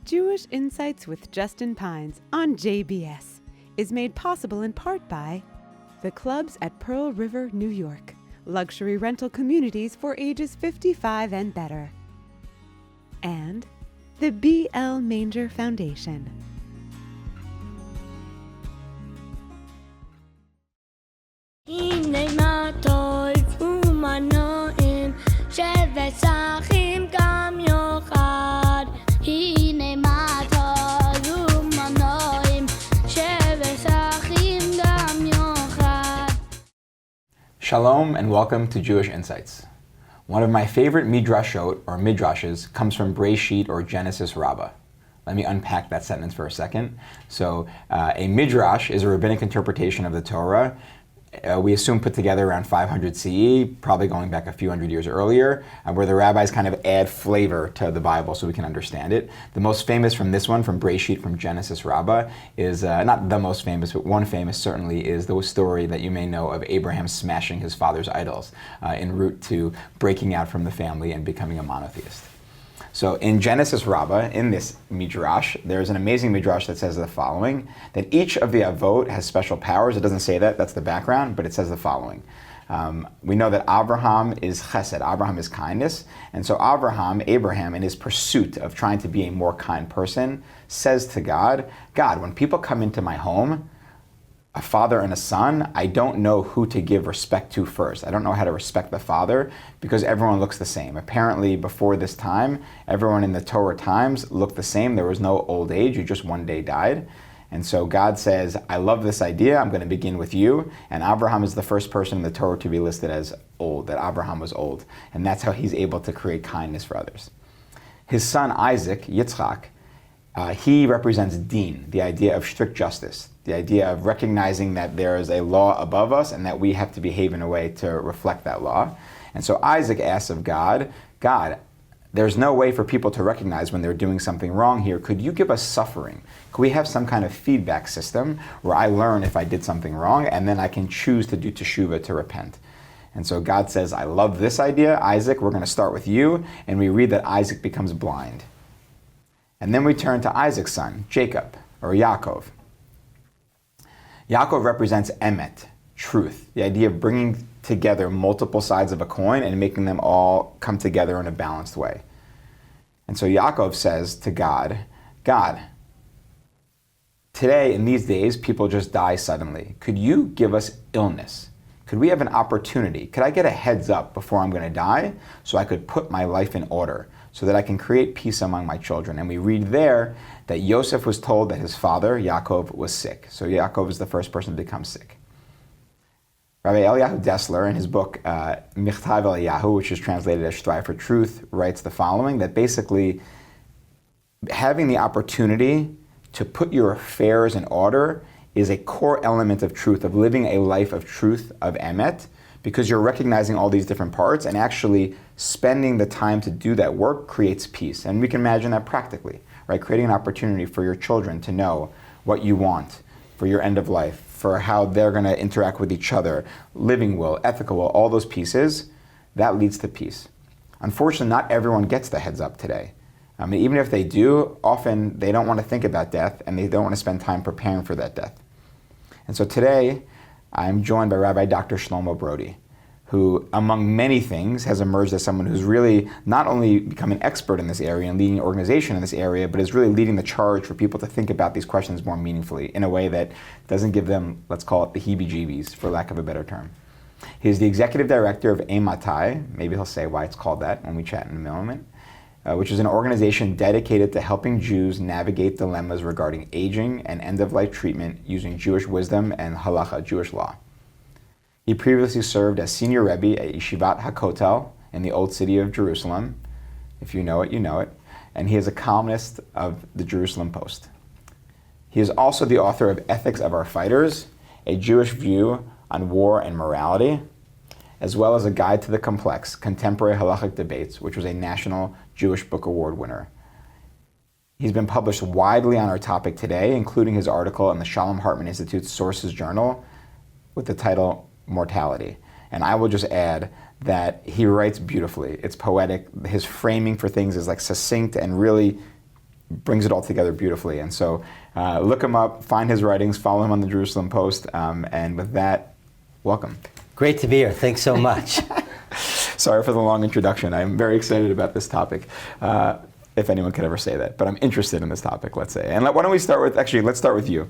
Jewish Insights with Justin Pines on JBS is made possible in part by the clubs at Pearl River, New York, luxury rental communities for ages 55 and better, and the B.L. Manger Foundation. Shalom and welcome to Jewish Insights. One of my favorite midrashot or midrashes comes from Breshit or Genesis Raba. Let me unpack that sentence for a second. So a midrash is a rabbinic interpretation of the Torah. We assume put together around 500 CE, probably going back a few hundred years earlier, where the rabbis kind of add flavor to the Bible so we can understand it. The most famous from this one, from Breshit, from Genesis Raba, is not the most famous, but one famous certainly is the story that you may know of Abraham smashing his father's idols en route to breaking out from the family and becoming a monotheist. So in Genesis Raba, in this midrash, there's an amazing midrash that says the following, that each of the avot has special powers. It doesn't say that, that's the background, but it says the following. We know that Abraham is chesed, Abraham is kindness, and so Abraham, in his pursuit of trying to be a more kind person, says to God, when people come into my home, a father and a son, I don't know who to give respect to first. I don't know how to respect the father because everyone looks the same. Apparently, before this time, everyone in the Torah times looked the same. There was no old age. You just one day died. And so God says, I love this idea. I'm going to begin with you. And Abraham is the first person in the Torah to be listed as old, that Abraham was old. And that's how he's able to create kindness for others. His son Isaac, Yitzchak, he represents din, the idea of strict justice, the idea of recognizing that there is a law above us and that we have to behave in a way to reflect that law. And so Isaac asks of God, there's no way for people to recognize when they're doing something wrong here. Could you give us suffering? Could we have some kind of feedback system where I learn if I did something wrong and then I can choose to do teshuvah, to repent? And so God says, I love this idea. Isaac, we're going to start with you. And we read that Isaac becomes blind. And then we turn to Isaac's son, Jacob, or Yaakov. Yaakov represents emet, truth, the idea of bringing together multiple sides of a coin and making them all come together in a balanced way. And so Yaakov says to God, today, in these days, people just die suddenly. Could you give us illness? Could we have an opportunity? Could I get a heads up before I'm going to die so I could put my life in order, so that I can create peace among my children? And we read there that Yosef was told that his father, Yaakov, was sick. So Yaakov is the first person to become sick. Rabbi Eliyahu Dessler, in his book, Michtav Eliyahu, which is translated as Strive for Truth, writes the following, that basically having the opportunity to put your affairs in order is a core element of truth, of living a life of truth, of emet, because you're recognizing all these different parts, and actually spending the time to do that work creates peace. And we can imagine that practically, right? Creating an opportunity for your children to know what you want for your end of life, for how they're going to interact with each other, living will, ethical will, all those pieces, that leads to peace. Unfortunately, not everyone gets the heads up today. I mean, even if they do, often they don't want to think about death, and they don't want to spend time preparing for that death. And so today, I'm joined by Rabbi Dr. Shlomo Brody, who, among many things, has emerged as someone who's really not only become an expert in this area and leading an organization in this area, but is really leading the charge for people to think about these questions more meaningfully in a way that doesn't give them, let's call it the heebie-jeebies, for lack of a better term. He's the executive director of Ematai, maybe he'll say why it's called that when we chat in a moment, which is an organization dedicated to helping Jews navigate dilemmas regarding aging and end-of-life treatment using Jewish wisdom and halacha, Jewish law. He previously served as senior Rebbe at Yeshivat HaKotel in the Old City of Jerusalem. If you know it, you know it. And he is a columnist of the Jerusalem Post. He is also the author of Ethics of Our Fighters, a Jewish view on war and morality, as well as a Guide to the Complex, Contemporary Halachic Debates, which was a National Jewish Book Award winner. He's been published widely on our topic today, including his article in the Shalom Hartman Institute's Sources Journal with the title Mortality. And I will just add that he writes beautifully. It's poetic. His framing for things is like succinct and really brings it all together beautifully. And so look him up, find his writings, follow him on the Jerusalem Post, and with that, welcome. Great to be here. Thanks so much. Sorry for the long introduction. I'm very excited about this topic, if anyone could ever say that. But I'm interested in this topic, let's say. And why don't we start with, actually, let's start with you.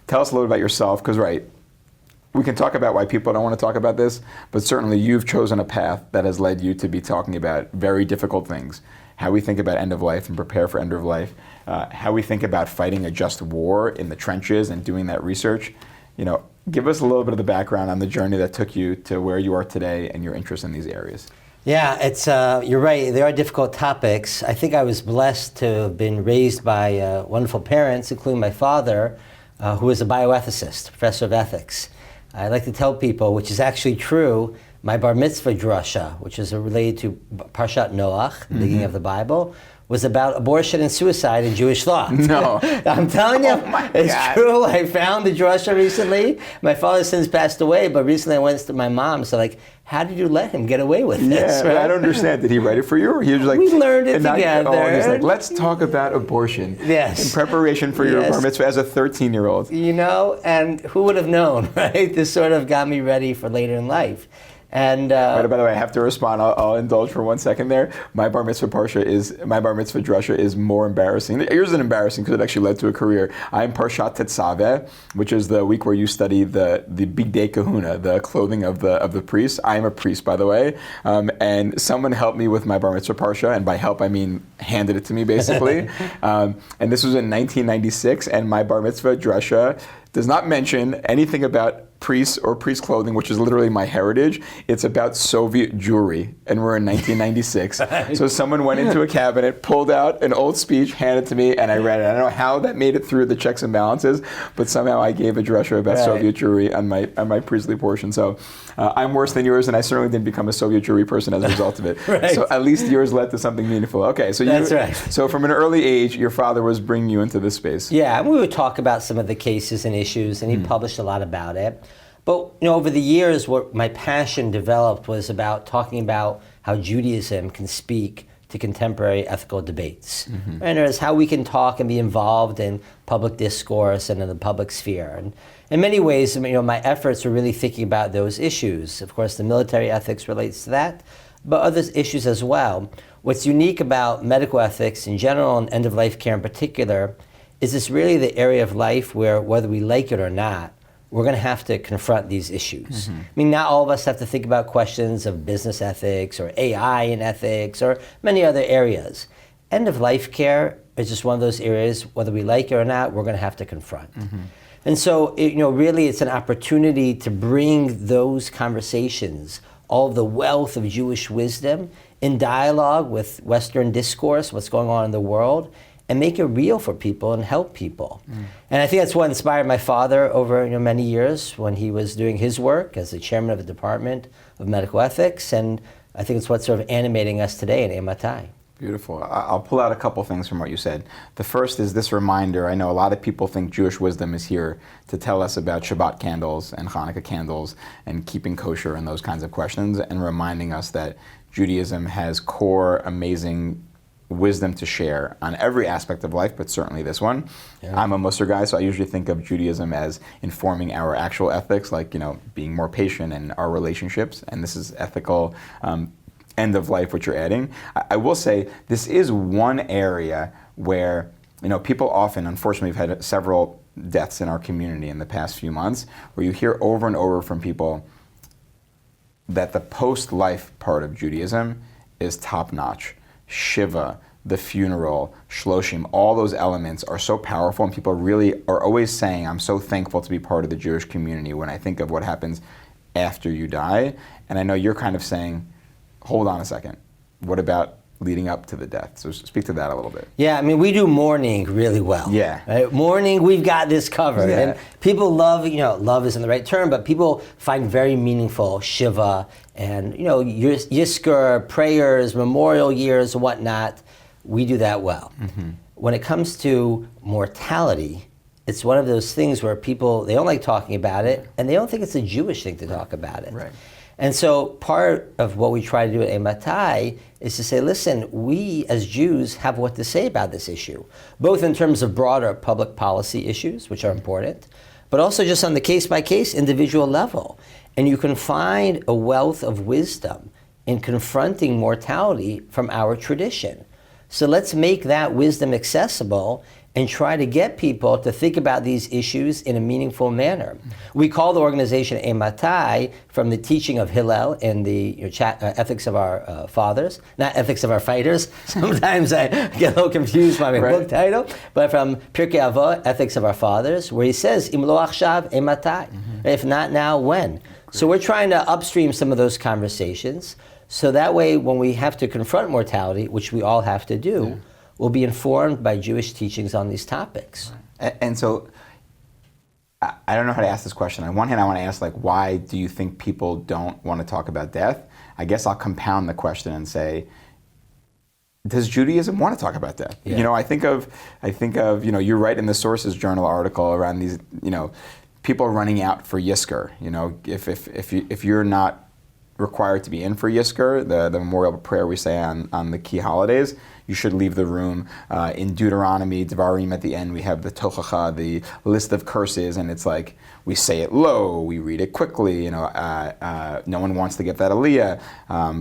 Tell us a little about yourself, because, right, we can talk about why people don't want to talk about this, but certainly you've chosen a path that has led you to be talking about very difficult things. How we think about end of life and prepare for end of life. How we think about fighting a just war in the trenches and doing that research. Give us a little bit of the background on the journey that took you to where you are today and your interest in these areas. Yeah, it's you're right. There are difficult topics. I think I was blessed to have been raised by wonderful parents, including my father, who was a bioethicist, professor of ethics. I like to tell people, which is actually true, my bar mitzvah drasha, which is related to Parshat Noach, the beginning of the Bible, was about abortion and suicide in Jewish thought. No. I'm telling you, it's God. true. I found the drasha recently. My father has since passed away, but recently I went to my mom, so how did you let him get away with this? Yeah, right? I don't understand. Did he write it for you? Or he was like, we learned it together. He's like, let's talk about abortion. Yes. In preparation for your bar mitzvah as a 13-year-old. And who would have known, right? This sort of got me ready for later in life. And by the way, I have to respond. I'll indulge for 1 second there. My bar mitzvah drasha is more embarrassing. Yours isn't embarrassing because it actually led to a career. I'm Parshat Tetzaveh, which is the week where you study the bigdei kahuna, the clothing of the priests. I am a priest, by the way, and someone helped me with my bar mitzvah parsha, and by help I mean handed it to me basically. And this was in 1996, and my bar mitzvah drasha does not mention anything about priests or priest clothing, which is literally my heritage. It's about Soviet jewelry, and we're in 1996. So someone went into a cabinet, pulled out an old speech, handed it to me, and I read it. I don't know how that made it through the checks and balances, but somehow I gave a drasha about Soviet jewelry on my priestly portion. So I'm worse than yours, and I certainly didn't become a Soviet jewelry person as a result of it. So at least yours led to something meaningful. Okay, so that's right. So from an early age, your father was bringing you into this space. Yeah, and we would talk about some of the cases and issues, and he published a lot about it. But over the years, what my passion developed was about talking about how Judaism can speak to contemporary ethical debates. And as how we can talk and be involved in public discourse and in the public sphere. And in many ways, my efforts were really thinking about those issues. Of course, the military ethics relates to that, but other issues as well. What's unique about medical ethics in general and end-of-life care in particular is it's really the area of life where, whether we like it or not, we're going to have to confront these issues. I mean, not all of us have to think about questions of business ethics or AI in ethics or many other areas. End-of-life care is just one of those areas, whether we like it or not, we're going to have to confront. And so, really it's an opportunity to bring those conversations, all of the wealth of Jewish wisdom, in dialogue with Western discourse, what's going on in the world, and make it real for people and help people. And I think that's what inspired my father over many years when he was doing his work as the chairman of the Department of Medical Ethics, and I think it's what's sort of animating us today in Ematai. Beautiful. I'll pull out a couple things from what you said. The first is this reminder. I know a lot of people think Jewish wisdom is here to tell us about Shabbat candles and Hanukkah candles and keeping kosher and those kinds of questions, and reminding us that Judaism has core, amazing wisdom to share on every aspect of life, but certainly this one. I'm a Musar guy, so I usually think of Judaism as informing our actual ethics, like being more patient in our relationships, and this is ethical end of life, what you're adding. I will say this is one area where people often, unfortunately, we've had several deaths in our community in the past few months, where you hear over and over from people that the post-life part of Judaism is top-notch. Shiva, the funeral, Shloshim, all those elements are so powerful, and people really are always saying, I'm so thankful to be part of the Jewish community when I think of what happens after you die. And I know you're kind of saying, hold on a second, what about leading up to the death? So speak to that a little bit. Yeah, I mean, we do mourning really well. Yeah. Right? Mourning, we've got this covered. Yeah. And people love, love isn't the right term, but people find very meaningful Shiva and, Yizkor, prayers, memorial years, whatnot. We do that well. When it comes to mortality, it's one of those things where people, they don't like talking about it, and they don't think it's a Jewish thing to talk about it. Right. And so part of what we try to do at Ematai is to say, listen, we as Jews have what to say about this issue, both in terms of broader public policy issues, which are important, but also just on the case-by-case individual level. And you can find a wealth of wisdom in confronting mortality from our tradition. So let's make that wisdom accessible and try to get people to think about these issues in a meaningful manner. We call the organization Ematai from the teaching of Hillel in the Ethics of Our Fathers, not Ethics of Our Fighters. Sometimes I get a little confused by my book title, but from Pirkei Avot, Ethics of Our Fathers, where he says, Im lo achshav Ematai. If not now, when? So we're trying to upstream some of those conversations, so that way when we have to confront mortality, which we all have to do, we'll be informed by Jewish teachings on these topics. And so, I don't know how to ask this question. On one hand, I want to ask, like, why do you think people don't want to talk about death? I guess I'll compound the question and say, does Judaism want to talk about death? Yeah. You know, I think of, you know, you're right in the Sources Journal article around these, you know, people running out for Yizkor. You know, if you're not required to be in for Yizkor, the memorial prayer we say on the key holidays, you should leave the room. In Deuteronomy, Devarim, at the end, we have the Tochacha, the list of curses, and it's like, we say it low, we read it quickly, you know, no one wants to get that aliyah.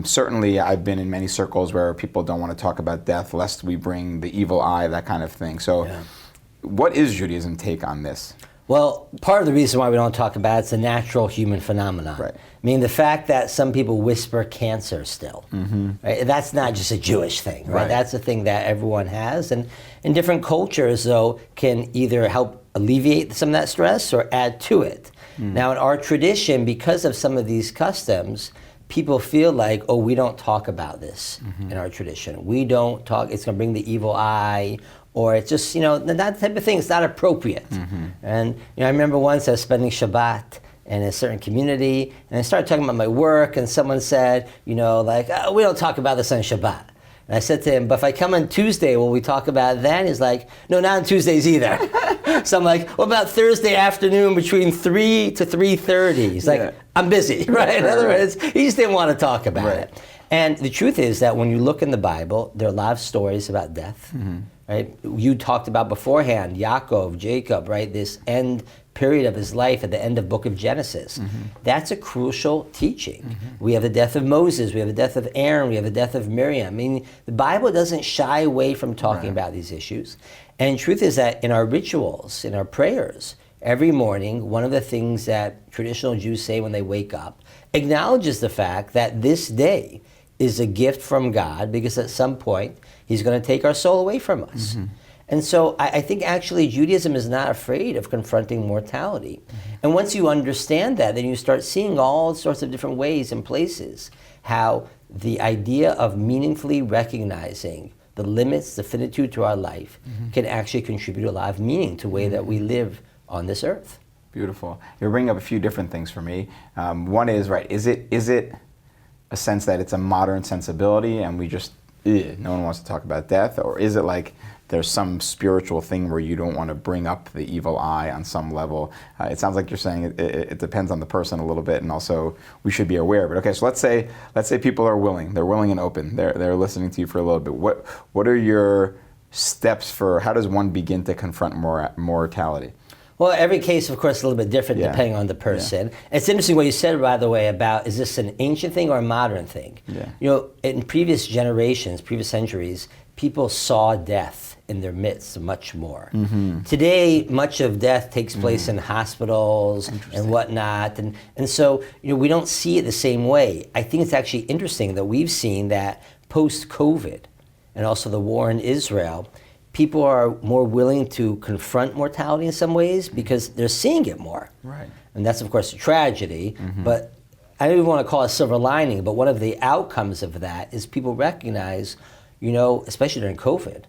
Certainly, I've been in many circles where people don't want to talk about death, lest we bring the evil eye, that kind of thing. So, what is Judaism's take on this? Well, part of the reason why we don't talk about it's a natural human phenomenon. Right. I mean, the fact that some people whisper cancer still, right, that's not just a Jewish thing, right? That's a thing that everyone has. And in different cultures, though, can either help alleviate some of that stress or add to it. Now, in our tradition, because of some of these customs, people feel like, oh, we don't talk about this in our tradition. We don't talk, it's going to bring the evil eye, or it's just, you know, that type of thing. It's not appropriate. And, you know, I remember once I was spending Shabbat in a certain community, and I started talking about my work, and someone said, you know, like, oh, we don't talk about this on Shabbat. And I said to him, but if I come on Tuesday, will we talk about it then? He's like, no, not on Tuesdays either. So I'm like, what about Thursday afternoon between 3 to 3:30? He's like, I'm busy, right? In other words, he just didn't want to talk about it. And the truth is that when you look in the Bible, there are a lot of stories about death. Right? You talked about beforehand, Yaakov, Jacob, right? This end period of his life at the end of book of Genesis. That's a crucial teaching. We have the death of Moses, we have the death of Aaron, we have the death of Miriam. I mean, the Bible doesn't shy away from talking about these issues. And the truth is that in our rituals, in our prayers, every morning, one of the things that traditional Jews say when they wake up acknowledges the fact that this day is a gift from God, because at some point, He's going to take our soul away from us. And so I think actually Judaism is not afraid of confronting mortality. And once you understand that, then you start seeing all sorts of different ways and places how the idea of meaningfully recognizing the limits, the finitude to our life can actually contribute a lot of meaning to the way that we live on this earth. Beautiful. You're bringing up a few different things for me. One is, right, is it a sense that it's a modern sensibility and we just, no one wants to talk about death? Or is it like there's some spiritual thing where you don't want to bring up the evil eye on some level? It sounds like you're saying it depends on the person a little bit, and also we should be aware. But okay, so let's say people are willing. They're willing and open. They're listening to you for a little bit. What are your steps for how does one begin to confront mortality? Well, every case, of course, is a little bit different depending on the person. It's interesting what you said, by the way, about is this an ancient thing or a modern thing? You know, in previous generations, previous centuries, people saw death in their midst much more. Today, much of death takes place in hospitals and whatnot. And so, you know, we don't see it the same way. I think it's actually interesting that we've seen that post-COVID and also the war in Israel, people are more willing to confront mortality in some ways because they're seeing it more. Right. And that's, of course, a tragedy. But I don't even want to call it a silver lining, but one of the outcomes of that is people recognize, you know, especially during COVID,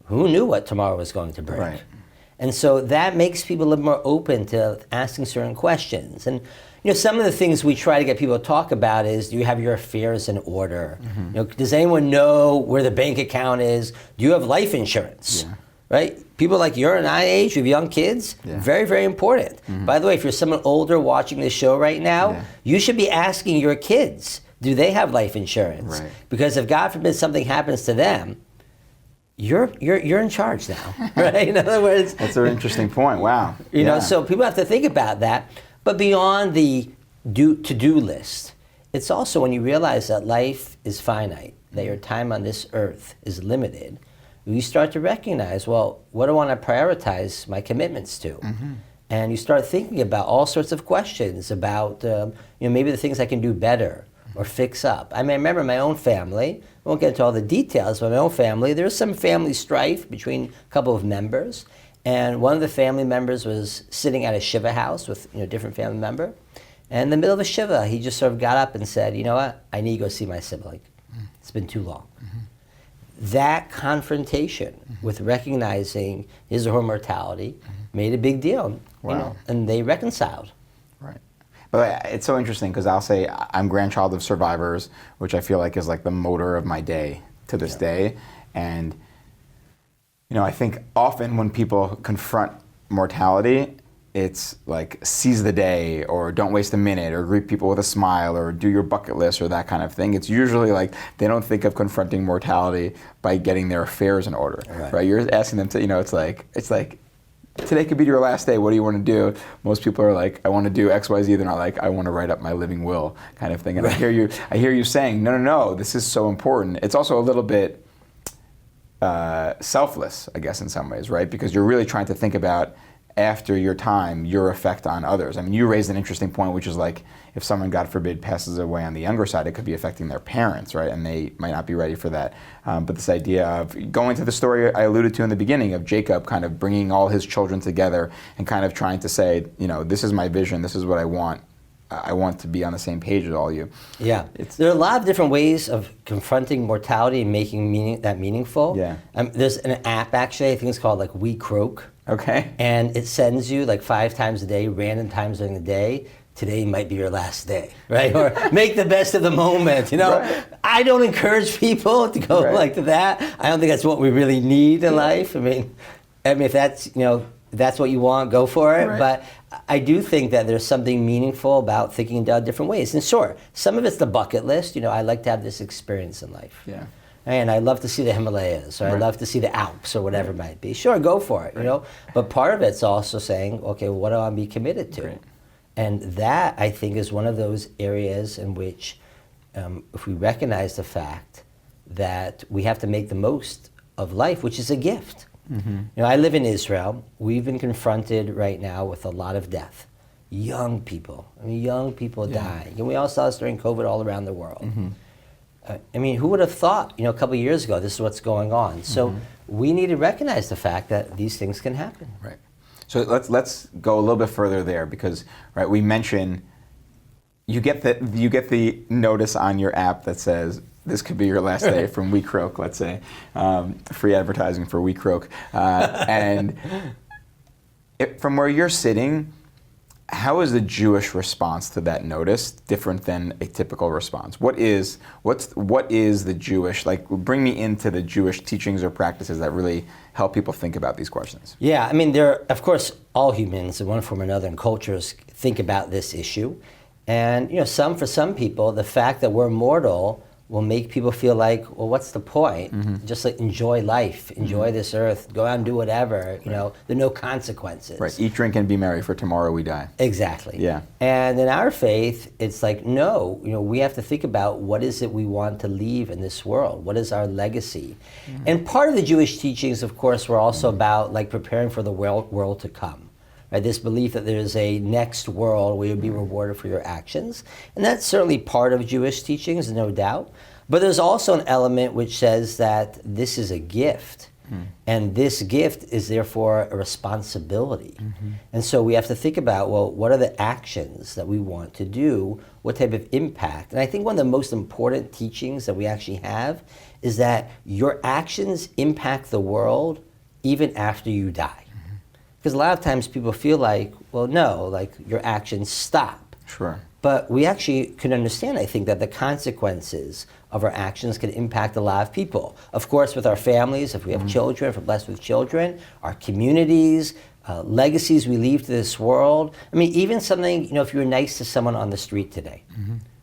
who knew what tomorrow was going to bring? Right. And so that makes people a little more open to asking certain questions. And you know, some of the things we try to get people to talk about is, do you have your affairs in order? You know, does anyone know where the bank account is? Do you have life insurance? right? People like your and I age with young kids, very, very important. By the way, if you're someone older watching this show right now, you should be asking your kids, do they have life insurance? Right. Because if God forbid something happens to them, you're in charge now, right? In other words, that's an interesting point. Wow. You know, so people have to think about that. But beyond the to-do list, it's also when you realize that life is finite, that your time on this earth is limited, you start to recognize, well, what do I want to prioritize my commitments to? And you start thinking about all sorts of questions about, maybe the things I can do better or fix up. I mean, I remember my own family, I won't get into all the details, but my own family, there was some family strife between a couple of members, and one of the family members was sitting at a Shiva house with a different family member, and in the middle of the Shiva, he just sort of got up and said, you know what, I need to go see my sibling. It's been too long. That confrontation with recognizing his or her mortality made a big deal, and they reconciled. Right. But it's so interesting because I'll say I'm grandchild of survivors, which I feel like is like the motor of my day to this day. And, I think often when people confront mortality, it's like seize the day or don't waste a minute or greet people with a smile or do your bucket list or that kind of thing. It's usually like they don't think of confronting mortality by getting their affairs in order, right? You're asking them to, it's like today could be your last day. What do you want to do? Most people are like, I want to do X, Y, Z. They're not like, I want to write up my living will kind of thing. And I hear you saying, no, this is so important. It's also a little bit selfless, I guess, in some ways, right? Because you're really trying to think about after your time, your effect on others. I mean, you raised an interesting point, which is like, if someone, God forbid, passes away on the younger side, it could be affecting their parents, right? And they might not be ready for that. But this idea of going to the story I alluded to in the beginning of Jacob kind of bringing all his children together and kind of trying to say, this is my vision, this is what I want. I want to be on the same page with all of you. Yeah. There are a lot of different ways of confronting mortality and making that meaningful. Yeah. There's an app, actually, I think it's called like We Croak. Okay. And it sends you like 5 times a day, random times during the day, today might be your last day, right? Or make the best of the moment, Right. I don't encourage people to go like to that. I don't think that's what we really need in life. I mean, if that's, that's what you want, go for it. Right. But I do think that there's something meaningful about thinking about different ways. And sure, some of it's the bucket list. I like to have this experience in life. Yeah. And I love to see the Himalayas, or I love to see the Alps, or whatever it might be. Sure, go for it, But part of it's also saying, okay, what do I be committed to? Right. And that, I think, is one of those areas in which, if we recognize the fact that we have to make the most of life, which is a gift. I live in Israel. We've been confronted right now with a lot of death. Young people. Young people dying. And we all saw this during COVID all around the world. Who would have thought, a couple of years ago, this is what's going on? So we need to recognize the fact that these things can happen. Right. So let's go a little bit further there because, we mentioned you get the notice on your app that says this could be your last day from We Croak, let's say, free advertising for We Croak, and from where you're sitting. How is the Jewish response to that notice different than a typical response? What is the Jewish, bring me into the Jewish teachings or practices that really help people think about these questions? Yeah, there, of course, all humans in one form or another and cultures think about this issue. And, for some people, the fact that we're mortal will make people feel like, well, what's the point? Just enjoy life, enjoy this earth, go out and do whatever, there are no consequences. Right, eat, drink, and be merry, for tomorrow we die. Exactly. Yeah. And in our faith, it's like, no, we have to think about what is it we want to leave in this world? What is our legacy? And part of the Jewish teachings, of course, were also about preparing for the world to come. Right, this belief that there's a next world where you'll be rewarded for your actions. And that's certainly part of Jewish teachings, no doubt. But there's also an element which says that this is a gift. And this gift is therefore a responsibility. And so we have to think about, well, what are the actions that we want to do? What type of impact? And I think one of the most important teachings that we actually have is that your actions impact the world even after you die. Because a lot of times people feel like, well, no, your actions stop. Sure. But we actually can understand, I think, that the consequences of our actions can impact a lot of people. Of course, with our families, if we have children, if we're blessed with children, our communities, legacies we leave to this world. I mean, even something, if you were nice to someone on the street today,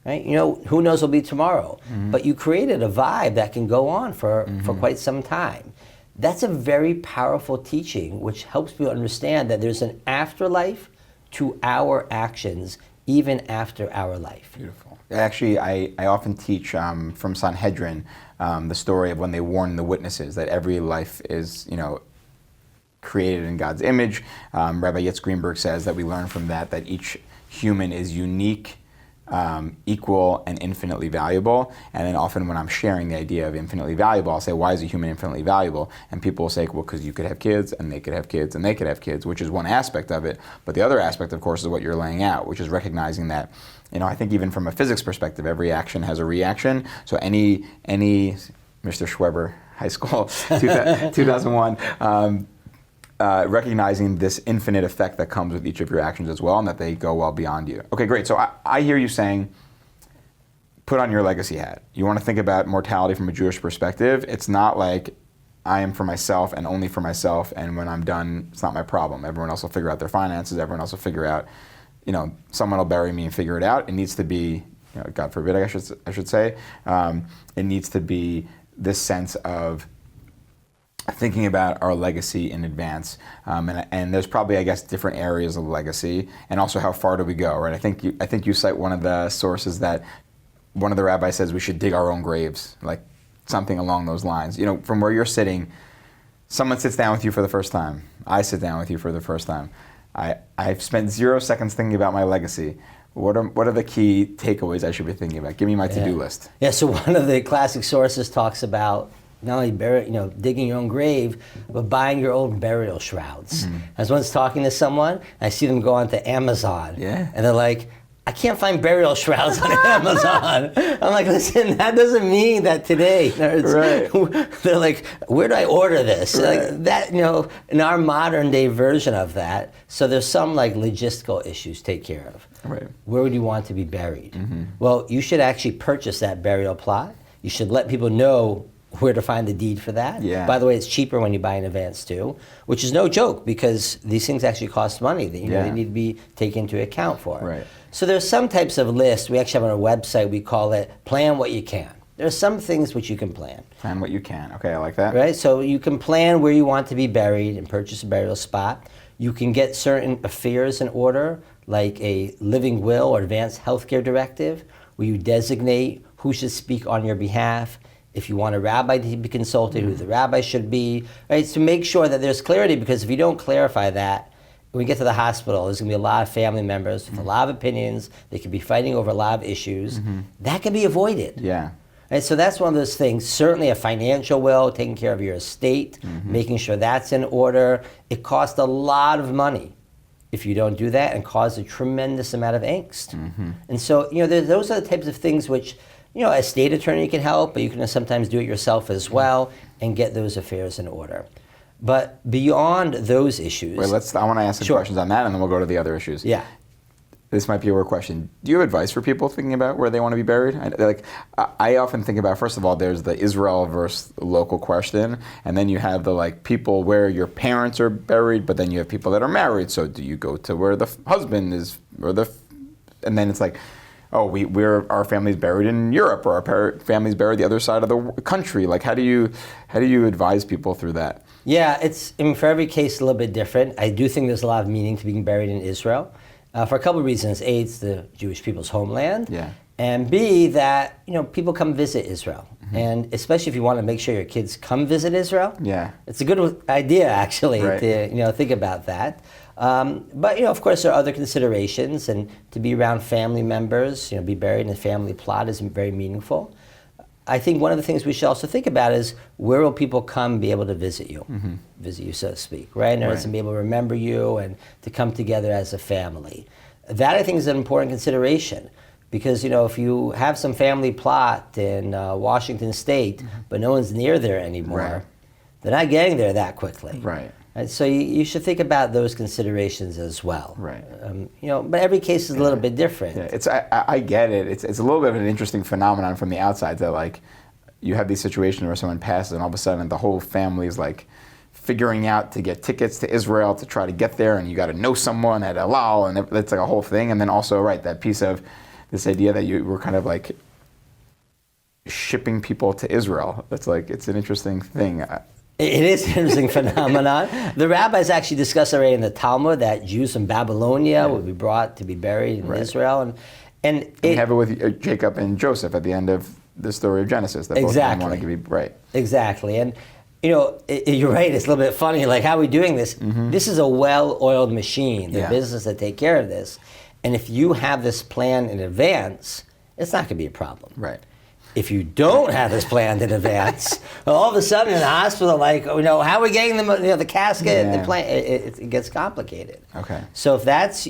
right? Who knows what'll be tomorrow? But you created a vibe that can go on for quite some time. That's a very powerful teaching, which helps people understand that there's an afterlife to our actions, even after our life. Beautiful. Actually, I often teach from Sanhedrin the story of when they warn the witnesses that every life is, created in God's image. Rabbi Yitzhak Greenberg says that we learn from that each human is unique, equal, and infinitely valuable. And then often when I'm sharing the idea of infinitely valuable, I'll say, why is a human infinitely valuable? And people will say, well, because you could have kids, and they could have kids, and they could have kids, which is one aspect of it. But the other aspect, of course, is what you're laying out, which is recognizing that, I think even from a physics perspective, every action has a reaction. So any Mr. Schweber, high school, 2001, recognizing this infinite effect that comes with each of your actions as well, and that they go well beyond you. Okay, great. So I hear you saying, put on your legacy hat. You want to think about mortality from a Jewish perspective. It's not like I am for myself and only for myself, and when I'm done, it's not my problem. Everyone else will figure out their finances. Everyone else will figure out, someone will bury me and figure it out. It needs to be, God forbid, I should say, it needs to be this sense of thinking about our legacy in advance, and there's probably, I guess, different areas of legacy, and also how far do we go, right? I think you cite one of the sources that one of the rabbis says we should dig our own graves, like something along those lines. From where you're sitting, someone sits down with you for the first time. I sit down with you for the first time. I've spent 0 seconds thinking about my legacy. What are the key takeaways I should be thinking about? Give me my to-do list. Yeah. So one of the classic sources talks about not only digging your own grave, but buying your own burial shrouds. I was once talking to someone, and I see them go onto Amazon, and they're like, I can't find burial shrouds on Amazon. I'm like, listen, that doesn't mean that today. They're like, where do I order this? Right. Like that, in our modern day version of that. So there's some logistical issues to take care of. Right. Where would you want to be buried? Well, you should actually purchase that burial plot. You should let people know where to find the deed for that. Yeah. By the way, it's cheaper when you buy in advance too, which is no joke because these things actually cost money that they need to be taken into account for. Right. So there's some types of lists. We actually have on our website, we call it plan what you can. There's some things which you can plan. Plan what you can. Okay, I like that. Right? So you can plan where you want to be buried and purchase a burial spot. You can get certain affairs in order, like a living will or advanced healthcare directive, where you designate who should speak on your behalf. If you want a rabbi to be consulted, who the rabbi should be, right? To make sure that there's clarity, because if you don't clarify that, when we get to the hospital, there's going to be a lot of family members with a lot of opinions. They could be fighting over a lot of issues. That can be avoided. Yeah. And so that's one of those things. Certainly a financial will, taking care of your estate, making sure that's in order. It costs a lot of money if you don't do that, and cause a tremendous amount of angst. And so, those are the types of things which, a state attorney can help, but you can sometimes do it yourself as well and get those affairs in order. But beyond those issues... Wait, I want to ask some questions on that, and then we'll go to the other issues. Yeah. This might be a weird question. Do you have advice for people thinking about where they want to be buried? I often think about, first of all, there's the Israel versus local question, and then you have the people where your parents are buried, but then you have people that are married. So do you go to where the husband is, and then it's like, oh, our family's buried in Europe, or our family's buried the other side of the country. How do you advise people through that? Yeah, for every case a little bit different. I do think there's a lot of meaning to being buried in Israel. For a couple of reasons. A, it's the Jewish people's homeland. Yeah. And B, that people come visit Israel. And especially if you want to make sure your kids come visit Israel. Yeah. It's a good idea, actually, to think about that. But of course, there are other considerations, and to be around family members, be buried in a family plot is very meaningful. I think one of the things we should also think about is, where will people come be able to visit you, so to speak, right? And to be able to remember you and to come together as a family. That, I think, is an important consideration, because if you have some family plot in Washington State, but no one's near there anymore, they're not getting there that quickly. Right. And so you should think about those considerations as well. Right. But every case is a little bit different. Yeah, I get it. It's a little bit of an interesting phenomenon from the outside that like you have these situations where someone passes and all of a sudden the whole family is like figuring out to get tickets to Israel to try to get there, and you got to know someone at El Al, and it's like a whole thing. And then also, right, that piece of this idea that you were kind of like shipping people to Israel. It's an interesting thing. It is an interesting phenomenon. The rabbis actually discuss already in the Talmud that Jews from Babylonia would be brought to be buried in Israel. And we have it with Jacob and Joseph at the end of the story of Genesis. That both of them want to be right. Exactly. And you're right, it's a little bit funny, like how are we doing this? Mm-hmm. This is a well-oiled machine, the business that take care of this. And if you have this plan in advance, it's not going to be a problem. Right. If you don't have this planned in advance, all of a sudden in the hospital, like, how are we getting the casket, the plan? It gets complicated. Okay. So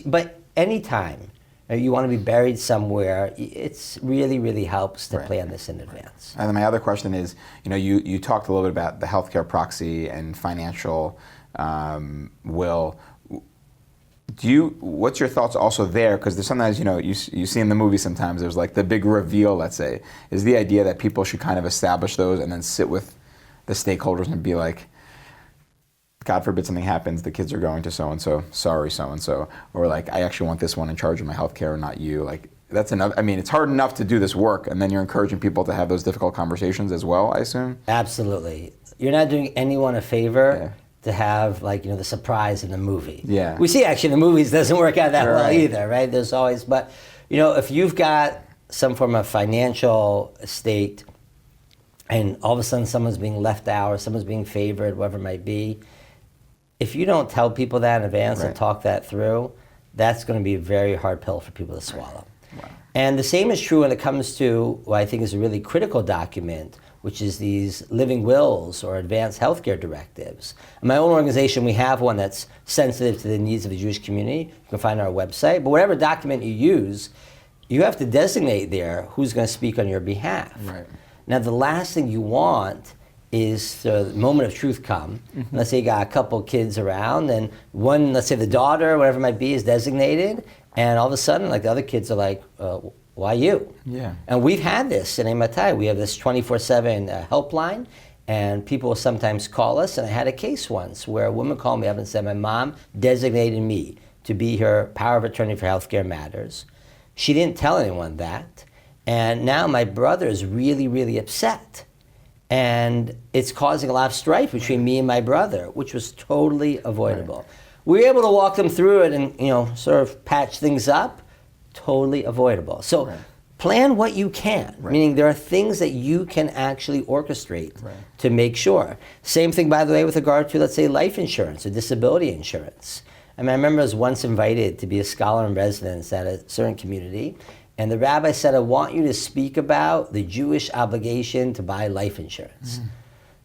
but anytime you want to be buried somewhere, it's really helps to plan this in advance. And then my other question is, you talked a little bit about the healthcare proxy and financial will. What's your thoughts also there? Because there's sometimes, you see in the movie sometimes there's like the big reveal, let's say, is the idea that people should kind of establish those and then sit with the stakeholders and be like, God forbid something happens, the kids are going to so-and-so, sorry so-and-so, or like, I actually want this one in charge of my healthcare, not you. Like, that's another, it's hard enough to do this work, and then you're encouraging people to have those difficult conversations as well, I assume? Absolutely. You're not doing anyone a favor to have the surprise in the movie. Yeah. We see actually in the movies it doesn't work out that well either, right? There's always, but if you've got some form of financial estate and all of a sudden someone's being left out or someone's being favored, whatever it might be, if you don't tell people that in advance and talk that through, that's going to be a very hard pill for people to swallow. Wow. And the same is true when it comes to what I think is a really critical document, which is these living wills or advanced healthcare directives. In my own organization, we have one that's sensitive to the needs of the Jewish community. You can find it on our website. But whatever document you use, you have to designate there who's going to speak on your behalf. Right. Now, the last thing you want is the moment of truth come. Mm-hmm. Let's say you got a couple kids around, and one, let's say the daughter, whatever it might be, is designated, and all of a sudden, like the other kids are like, why you? Yeah. And we've had this in Ematai. We have this 24/7 helpline, and people will sometimes call us. And I had a case once where a woman called me up and said, my mom designated me to be her power of attorney for healthcare matters. She didn't tell anyone that. And now my brother is really upset. And it's causing a lot of strife between me and my brother, which was totally avoidable. Right. We were able to walk them through it and sort of patch things up. Totally avoidable. So plan what you can, meaning there are things that you can actually orchestrate to make sure. Same thing, by the way, with regard to, let's say, life insurance or disability insurance. I remember I was once invited to be a scholar in residence at a certain community, and the rabbi said, I want you to speak about the Jewish obligation to buy life insurance.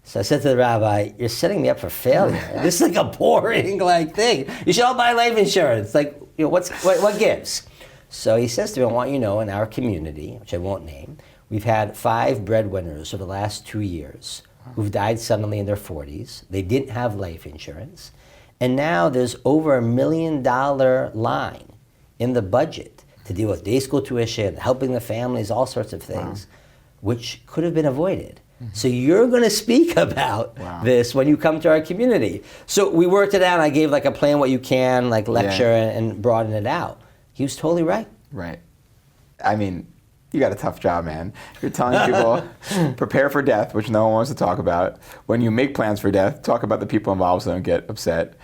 So I said to the rabbi, you're setting me up for failure. This is like a boring thing. You should all buy life insurance. What gives? So he says to me, I want you to know, in our community, which I won't name, we've had 5 breadwinners over the last 2 years who've died suddenly in their 40s. They didn't have life insurance. And now there's over $1 million line in the budget to deal with day school tuition, helping the families, all sorts of things, which could have been avoided. Mm-hmm. So you're going to speak about this when you come to our community. So we worked it out. I gave a plan what you can, lecture and broaden it out. He was totally right. Right. You got a tough job, man. You're telling people, prepare for death, which no one wants to talk about. When you make plans for death, talk about the people involved so they don't get upset.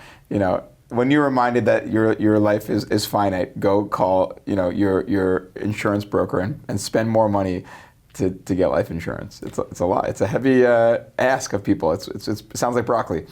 When you're reminded that your life is finite, go call your insurance broker and spend more money to get life insurance. It's a lot. It's a heavy ask of people. It sounds like broccoli.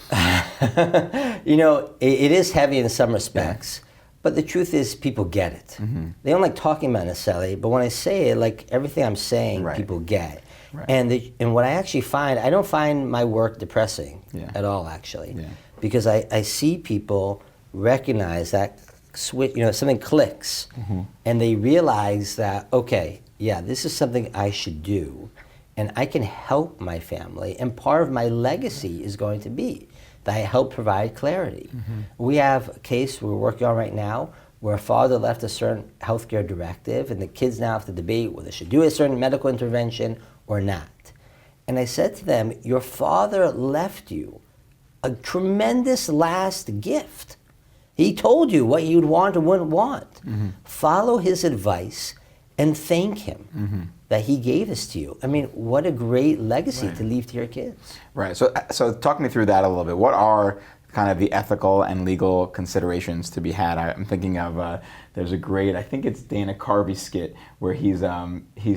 It is heavy in some respects. But the truth is, people get it. Mm-hmm. They don't like talking about it necessarily, but when I say it, everything I'm saying, people get. Right. And what I actually find, I don't find my work depressing at all, actually, because I see people recognize that switch. Something clicks, and they realize that this is something I should do, and I can help my family, and part of my legacy is going to be that help provide clarity. We have a case we're working on right now where a father left a certain healthcare directive, and the kids now have to debate whether they should do a certain medical intervention or not. And I said to them, your father left you a tremendous last gift. He told you what you'd want or wouldn't want. Follow his advice and thank him that he gave this to you. I mean, what a great legacy to leave to your kids. Right. So talk me through that a little bit. What are kind of the ethical and legal considerations to be had? I'm thinking of there's a great, I think it's Dana Carvey skit where he's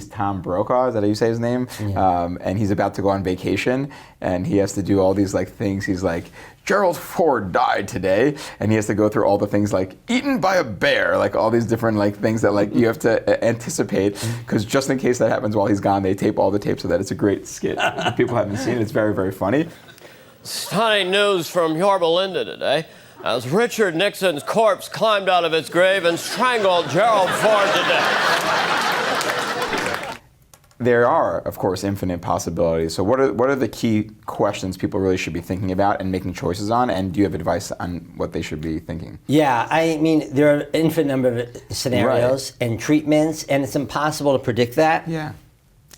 Tom Brokaw, is that how you say his name? Yeah. And he's about to go on vacation, and he has to do all these like things. He's like, Gerald Ford died today, and he has to go through all the things like eaten by a bear, like all these different like things that like you have to anticipate, because just in case that happens while he's gone, they tape all the tapes so that it's a great skit. If people haven't seen it, it's very, very funny. Stunning news from Yorba Linda today, as Richard Nixon's corpse climbed out of its grave and strangled Gerald Ford to death. There are, of course, infinite possibilities. So what are the key questions people really should be thinking about and making choices on? And do you have advice on what they should be thinking? Yeah, I mean, there are an infinite number of scenarios and treatments, and it's impossible to predict that. Yeah.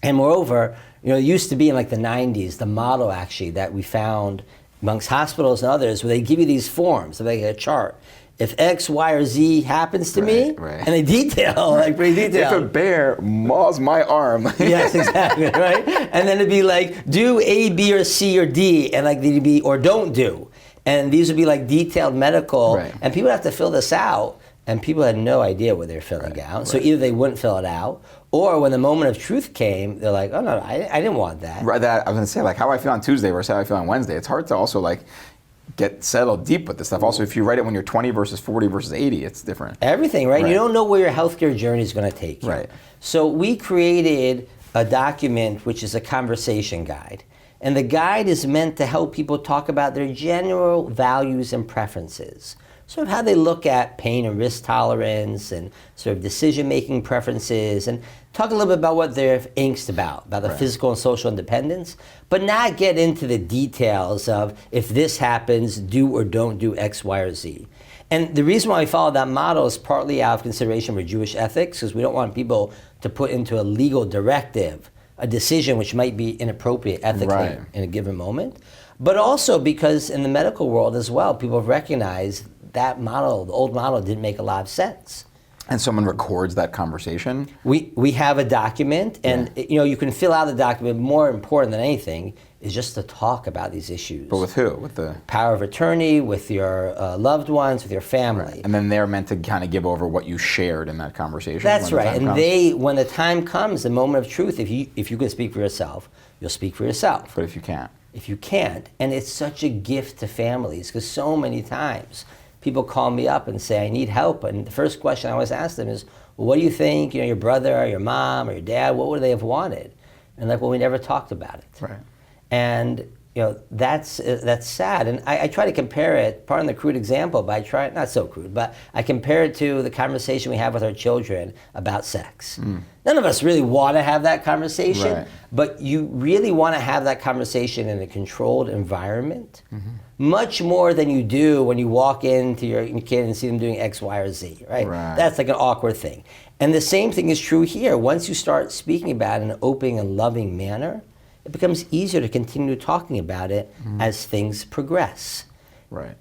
And moreover, it used to be in like the 90s, the model actually that we found amongst hospitals and others, where they give you these forms, so they get a chart. If X, Y, or Z happens to me, and they detail, like pretty detailed. If a bear maws my arm. Yes, exactly, right? And then it'd be like, do A, B, or C, or D, and like they'd be, or don't do. And these would be like detailed medical, and people have to fill this out, and people had no idea what they were filling out. So either they wouldn't fill it out, or when the moment of truth came, they're like, oh no, I didn't want that. Right, that I was gonna say, like how I feel on Tuesday versus how I feel on Wednesday. It's hard to also like get settled deep with this stuff. Also, if you write it when you're 20 versus 40 versus 80, it's different. Everything, right? You don't know where your healthcare journey is going to take you. Right. So we created a document which is a conversation guide. And the guide is meant to help people talk about their general values and preferences. Sort of how they look at pain and risk tolerance and sort of decision-making preferences, and talk a little bit about what they're angst about the physical and social independence, but not get into the details of if this happens, do or don't do X, Y, or Z. And the reason why we follow that model is partly out of consideration for Jewish ethics, because we don't want people to put into a legal directive a decision which might be inappropriate ethically in a given moment, but also because in the medical world as well, people have recognized that model, the old model, didn't make a lot of sense. And someone records that conversation? We have a document, and you can fill out the document. More important than anything is just to talk about these issues. But with who? With the power of attorney, with your loved ones, with your family. And then they're meant to kind of give over what you shared in that conversation. That's right. And when the time comes, the moment of truth, if you can speak for yourself, you'll speak for yourself. But if you can't? If you can't, and it's such a gift to families, because so many times people call me up and say, I need help. And the first question I always ask them is, well, what do you think, your brother or your mom or your dad, what would they have wanted? And like, well, we never talked about it. Right. And that's sad. And I try to compare it, pardon the crude example, but I try, not so crude, but I compare it to the conversation we have with our children about sex. None of us really want to have that conversation, but you really want to have that conversation in a controlled environment, much more than you do when you walk into your kid and see them doing X, Y, or Z, right? That's like an awkward thing. And the same thing is true here. Once you start speaking about it in an open and loving manner, it becomes easier to continue talking about it as things progress. Right.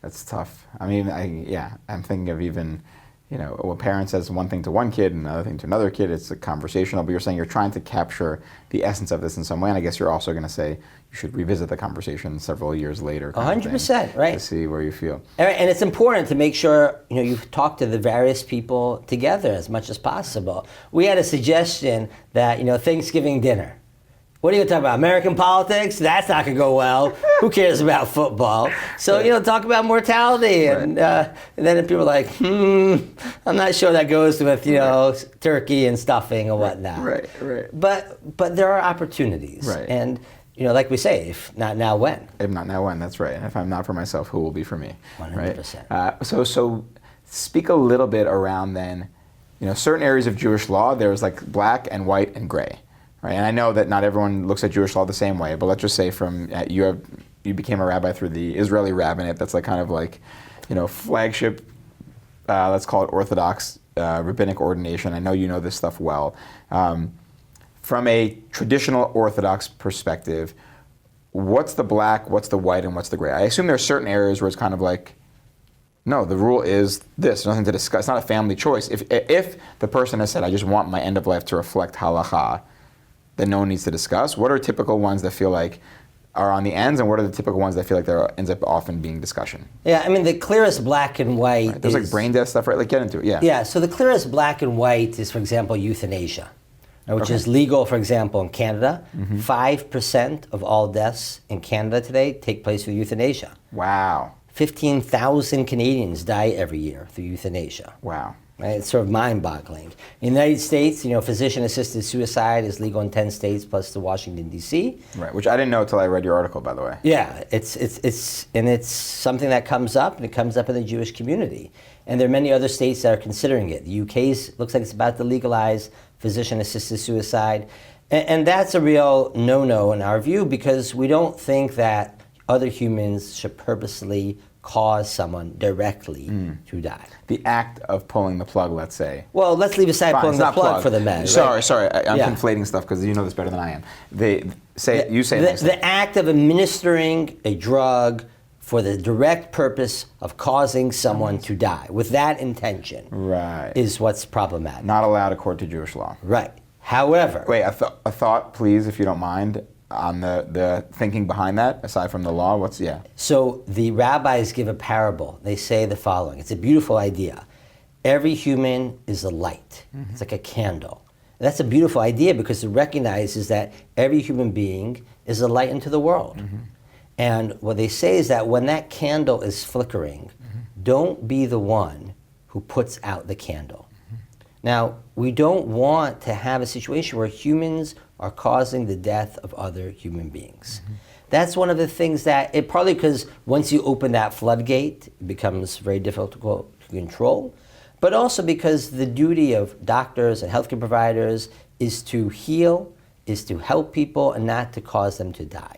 That's tough. I mean, I'm thinking of even, when parents says one thing to one kid and another thing to another kid, it's a conversational, but you're saying you're trying to capture the essence of this in some way, and I guess you're also going to say you should revisit the conversation several years later. 100%, right. To see where you feel. And it's important to make sure, you've talked to the various people together as much as possible. We had a suggestion that, Thanksgiving dinner. What are you going to talk about? American politics? That's not going to go well. Who cares about football? So, talk about mortality. And then people are like, I'm not sure that goes with, turkey and stuffing or whatnot. Right. But there are opportunities. Right. And, like we say, if not now, when? If not now, when? That's right. And if I'm not for myself, who will be for me? 100%. Right? So speak a little bit around then, certain areas of Jewish law, there's like black and white and gray. Right, and I know that not everyone looks at Jewish law the same way, but let's just say you have you became a rabbi through the Israeli rabbinate. That's like kind of like, flagship, let's call it Orthodox rabbinic ordination. I know you know this stuff well. From a traditional Orthodox perspective, what's the black, what's the white, and what's the gray? I assume there are certain areas where it's kind of like, no, the rule is this, nothing to discuss. It's not a family choice. If the person has said, I just want my end of life to reflect halacha, then no one needs to discuss. What are typical ones that feel like are on the ends, and what are the typical ones that feel like there ends up often being discussion? Yeah, I mean, the clearest black and white right. There's like brain death stuff, right? Like, get into it, yeah. Yeah, so the clearest black and white is, for example, euthanasia, which is legal, for example, in Canada. 5% of all deaths in Canada today take place through euthanasia. Wow. 15,000 Canadians die every year through euthanasia. Wow. Right? It's sort of mind-boggling. In the United States, physician-assisted suicide is legal in 10 states plus the Washington, D.C. Right, which I didn't know until I read your article, by the way. Yeah, it's something that comes up, and it comes up in the Jewish community. And there are many other states that are considering it. The UK looks like it's about to legalize physician-assisted suicide. And that's a real no-no in our view, because we don't think that other humans should purposely cause someone directly to die. The act of pulling the plug, let's say. Well, let's leave aside Fine, pulling the plug for the men. Sorry, right? I'm conflating stuff because you know this better than I am. The act of administering a drug for the direct purpose of causing someone to die, with that intention, right, is what's problematic. Not allowed according to Jewish law. Right. However... Wait, a thought, please, if you don't mind, on the thinking behind that, aside from the law, So the rabbis give a parable. They say the following. It's a beautiful idea. Every human is a light. It's like a candle. And that's a beautiful idea because it recognizes that every human being is a light into the world. And what they say is that when that candle is flickering, don't be the one who puts out the candle. Now, we don't want to have a situation where humans are causing the death of other human beings. That's one of the things that, partly because once you open that floodgate, it becomes very difficult to control, but also because the duty of doctors and healthcare providers is to heal, is to help people, and not to cause them to die.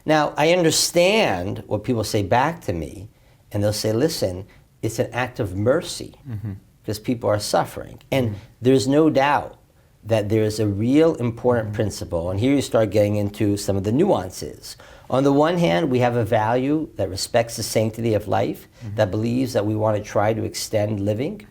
Now, I understand what people say back to me, and they'll say, listen, it's an act of mercy, because people are suffering. And there's no doubt that there's a real important principle, and here you start getting into some of the nuances. On the one hand, we have a value that respects the sanctity of life, that believes that we want to try to extend living,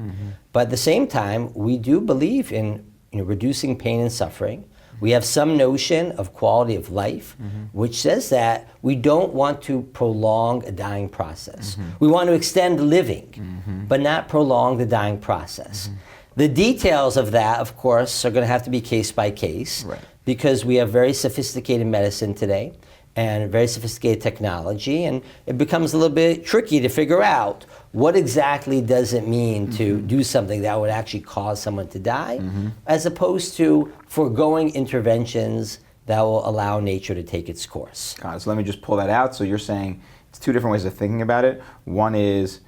but at the same time, we do believe in reducing pain and suffering. We have some notion of quality of life, which says that we don't want to prolong a dying process. We want to extend living, but not prolong the dying process. The details of that, of course, are going to have to be case by case, because we have very sophisticated medicine today and very sophisticated technology, and it becomes a little bit tricky to figure out what exactly does it mean to do something that would actually cause someone to die, as opposed to foregoing interventions that will allow nature to take its course. So let me just pull that out. So you're saying it's two different ways of thinking about it. One is,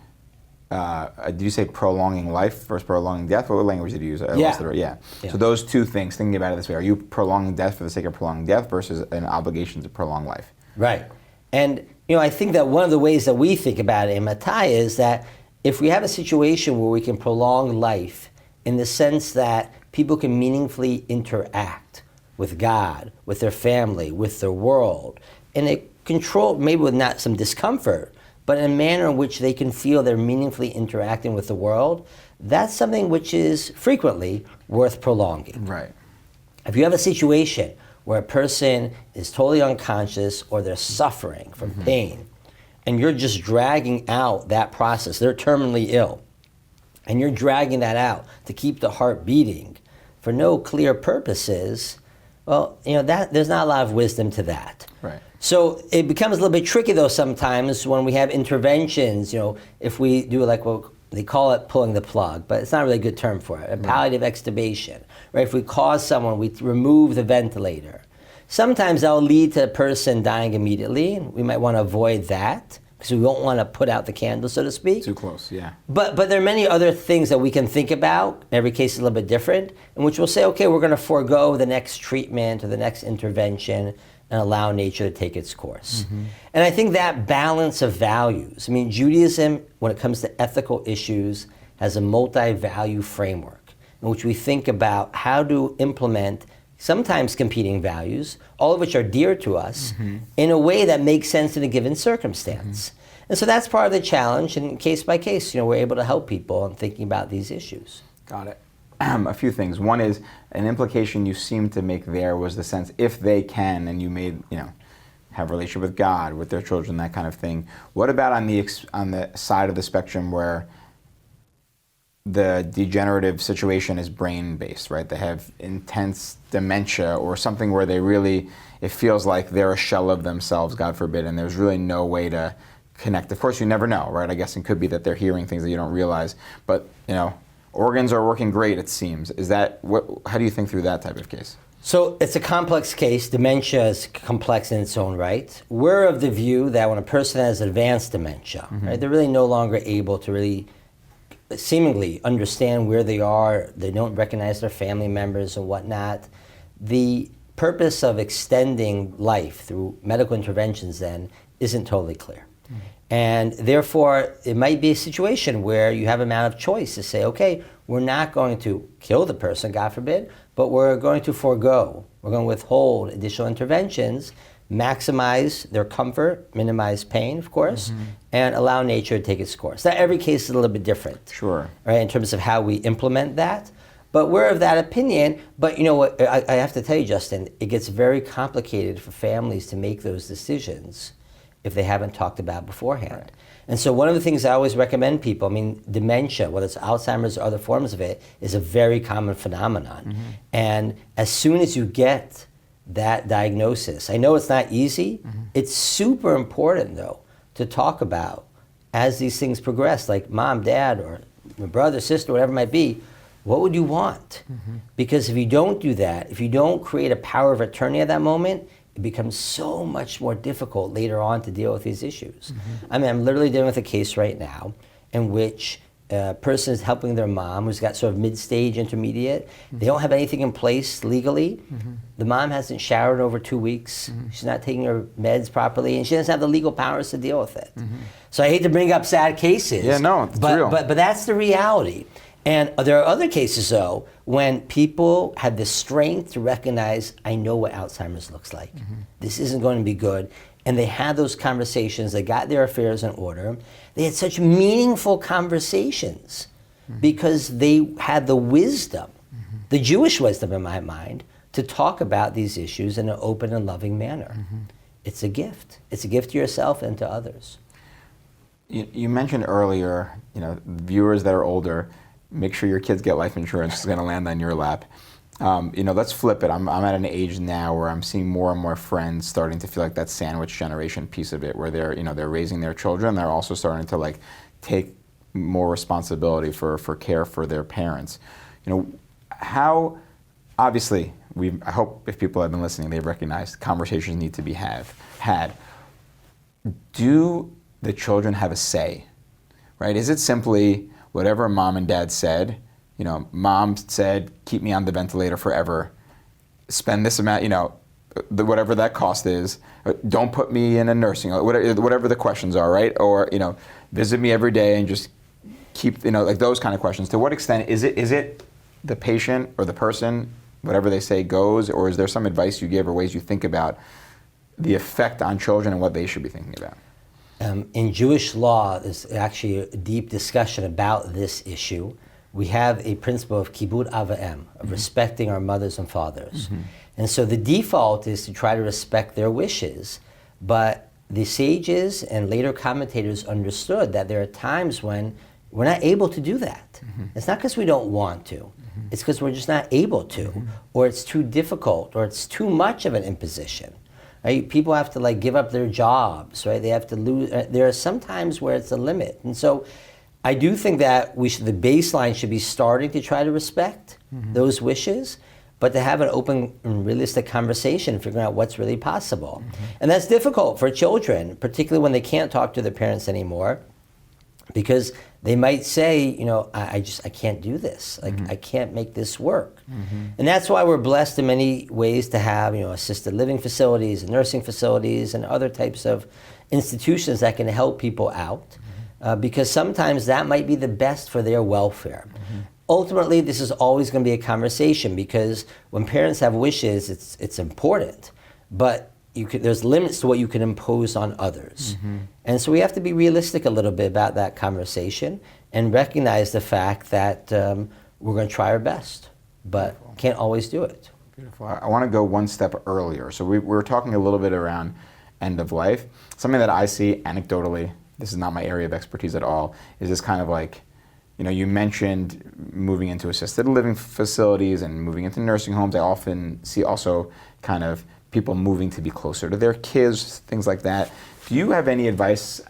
did you say prolonging life versus prolonging death? What language did you use? Yeah. So those two things, thinking about it this way, are you prolonging death for the sake of prolonging death versus an obligation to prolong life? Right. And I think that one of the ways that we think about it, Ematai, is that if we have a situation where we can prolong life in the sense that people can meaningfully interact with God, with their family, with their world, in a controlled, maybe with not some discomfort, but in a manner in which they can feel they're meaningfully interacting with the world, that's something which is frequently worth prolonging. Right. If you have a situation where a person is totally unconscious or they're suffering from pain, and you're just dragging out that process, they're terminally ill, and you're dragging that out to keep the heart beating for no clear purposes, well, there's not a lot of wisdom to that. Right. So it becomes a little bit tricky, though, sometimes when we have interventions, if we do like what they call it pulling the plug, but it's not really a good term for it, a palliative extubation, right? If we cause someone, we remove the ventilator. Sometimes that will lead to a person dying immediately, and we might want to avoid that because we don't want to put out the candle, so to speak. Too close, yeah. But there are many other things that we can think about. Every case is a little bit different, in which we'll say, okay, we're going to forego the next treatment or the next intervention and allow nature to take its course. And I think that balance of values, I mean, Judaism, when it comes to ethical issues, has a multi-value framework in which we think about how to implement sometimes competing values, all of which are dear to us, in a way that makes sense in a given circumstance. And so that's part of the challenge, and case by case, we're able to help people in thinking about these issues. Got it. A few things. One is an implication you seem to make there was the sense if they can, and you made, have a relationship with God, with their children, that kind of thing. What about on the side of the spectrum where the degenerative situation is brain-based, right? They have intense dementia or something where it feels like they're a shell of themselves, God forbid, and there's really no way to connect. Of course, you never know, right? I guess it could be that they're hearing things that you don't realize, but, organs are working great, it seems. How do you think through that type of case? So it's a complex case. Dementia is complex in its own right. We're of the view that when a person has advanced dementia, right, they're really no longer able to really seemingly understand where they are, they don't recognize their family members and whatnot. The purpose of extending life through medical interventions then isn't totally clear. And therefore, it might be a situation where you have an amount of choice to say, okay, we're not going to kill the person, God forbid, but we're going to forego, we're going to withhold additional interventions, maximize their comfort, minimize pain, of course, and allow nature to take its course. Now, every case is a little bit different, sure, right, in terms of how we implement that. But we're of that opinion. But you know what, I have to tell you, Justin, it gets very complicated for families to make those decisions if they haven't talked about beforehand. Right. And so one of the things I always recommend people, dementia, whether it's Alzheimer's or other forms of it, is a very common phenomenon. And as soon as you get that diagnosis, I know it's not easy, it's super important though to talk about as these things progress, like mom, dad, or your brother, sister, whatever it might be, what would you want? Because if you don't do that, if you don't create a power of attorney at that moment, it becomes so much more difficult later on to deal with these issues. I'm literally dealing with a case right now in which a person is helping their mom who's got sort of mid-stage intermediate. They don't have anything in place legally. The mom hasn't showered in over 2 weeks. She's not taking her meds properly, and she doesn't have the legal powers to deal with it. So I hate to bring up sad cases. Yeah, no, it's real. But that's the reality. And there are other cases, though, when people have the strength to recognize, I know what Alzheimer's looks like. This isn't going to be good. And they had those conversations, they got their affairs in order. They had such meaningful conversations because they had the wisdom, the Jewish wisdom in my mind, to talk about these issues in an open and loving manner. It's a gift. It's a gift to yourself and to others. You mentioned earlier, viewers that are older, make sure your kids get life insurance. It's going to land on your lap. Let's flip it. I'm at an age now where I'm seeing more and more friends starting to feel like that sandwich generation piece of it, where they're raising their children. They're also starting to take more responsibility for care for their parents. How obviously I hope if people have been listening, they've recognized conversations need to be had. Do the children have a say? Right? Is it simply whatever mom and dad said? Mom said, keep me on the ventilator forever, spend this amount, whatever that cost is, don't put me in a nursing, whatever the questions are, right? Or, visit me every day and just keep, those kind of questions. To what extent is it the patient or the person, whatever they say goes, or is there some advice you give or ways you think about the effect on children and what they should be thinking about? In Jewish law, there's actually a deep discussion about this issue. We have a principle of kibud av va'em, of respecting our mothers and fathers. And so the default is to try to respect their wishes. But the sages and later commentators understood that there are times when we're not able to do that. It's not because we don't want to. It's because we're just not able to. Or it's too difficult, or it's too much of an imposition. Right? People have to give up their jobs, right? They have to lose. There are some times where it's a limit. And so I do think that the baseline should be starting to try to respect those wishes, but to have an open and realistic conversation, figuring out what's really possible. And that's difficult for children, particularly when they can't talk to their parents anymore. because they might say, I can't do this. Like, I can't make this work. And that's why we're blessed in many ways to have, assisted living facilities and nursing facilities and other types of institutions that can help people out, because sometimes that might be the best for their welfare. Ultimately, this is always going to be a conversation, because when parents have wishes, it's important, but there's limits to what you can impose on others. And so we have to be realistic a little bit about that conversation and recognize the fact that we're going to try our best, but can't always do it. Beautiful. I want to go one step earlier. So we were talking a little bit around end of life. Something that I see anecdotally, this is not my area of expertise at all, is this kind of like, you mentioned moving into assisted living facilities and moving into nursing homes. I often see also kind of people moving to be closer to their kids, things like that. Do you have any advice?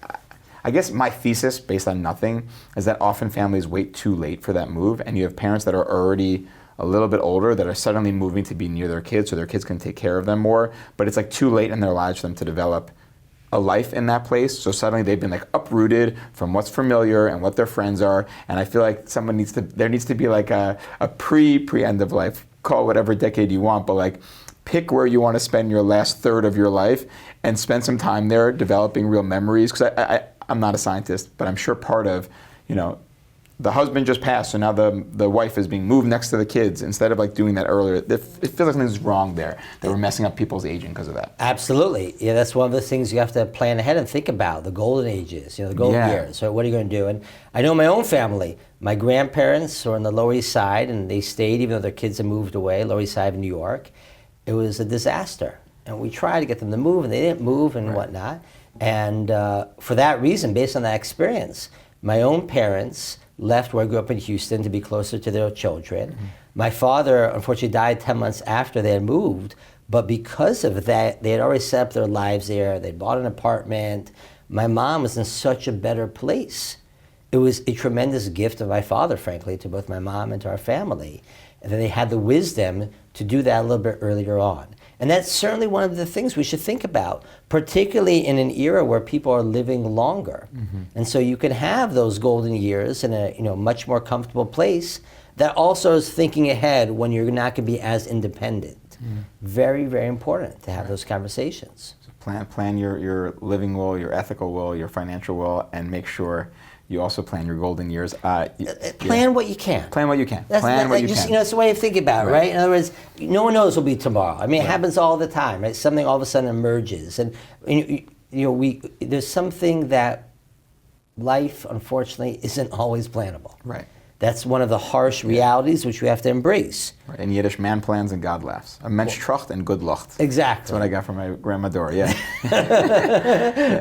I guess my thesis, based on nothing, is that often families wait too late for that move, and you have parents that are already a little bit older that are suddenly moving to be near their kids so their kids can take care of them more, but it's like too late in their lives for them to develop a life in that place. So suddenly they've been like uprooted from what's familiar and what their friends are, and I feel like there needs to be like a pre-end of life, call it whatever decade you want, but like pick where you want to spend your last third of your life and spend some time there developing real memories. Because I'm not a scientist, but I'm sure part of, the husband just passed, so now the wife is being moved next to the kids. Instead of like doing that earlier, it feels like something's wrong there, that we're messing up people's aging because of that. Absolutely. Yeah, that's one of the things you have to plan ahead and think about, the golden ages, the golden years. So what are you going to do? And I know my own family, my grandparents were on the Lower East Side, and they stayed even though their kids had moved away, Lower East Side of New York. It was a disaster. And we tried to get them to move, and they didn't move and whatnot. And for that reason, based on that experience, my own parents left where I grew up in Houston to be closer to their children. My father, unfortunately, died 10 months after they had moved, but because of that, they had already set up their lives there. They bought an apartment. My mom was in such a better place. It was a tremendous gift of my father, frankly, to both my mom and to our family. And then they had the wisdom to do that a little bit earlier on. And that's certainly one of the things we should think about, particularly in an era where people are living longer. And so you can have those golden years in a much more comfortable place that also is thinking ahead when you're not going to be as independent. Very, very important to have those conversations. So plan your living will, your ethical will, your financial will, and make sure you also plan your golden years. Plan what you can. Plan what you can. It's the way to think about it, right? In other words, no one knows what'll be tomorrow. I mean, it happens all the time, right? Something all of a sudden emerges, and there's something that life, unfortunately, isn't always plannable. Right. That's one of the harsh realities which we have to embrace. Right. In Yiddish, man plans and God laughs. A mensch tracht and good lacht. Exactly. That's what I got from my grandma Dora, yeah.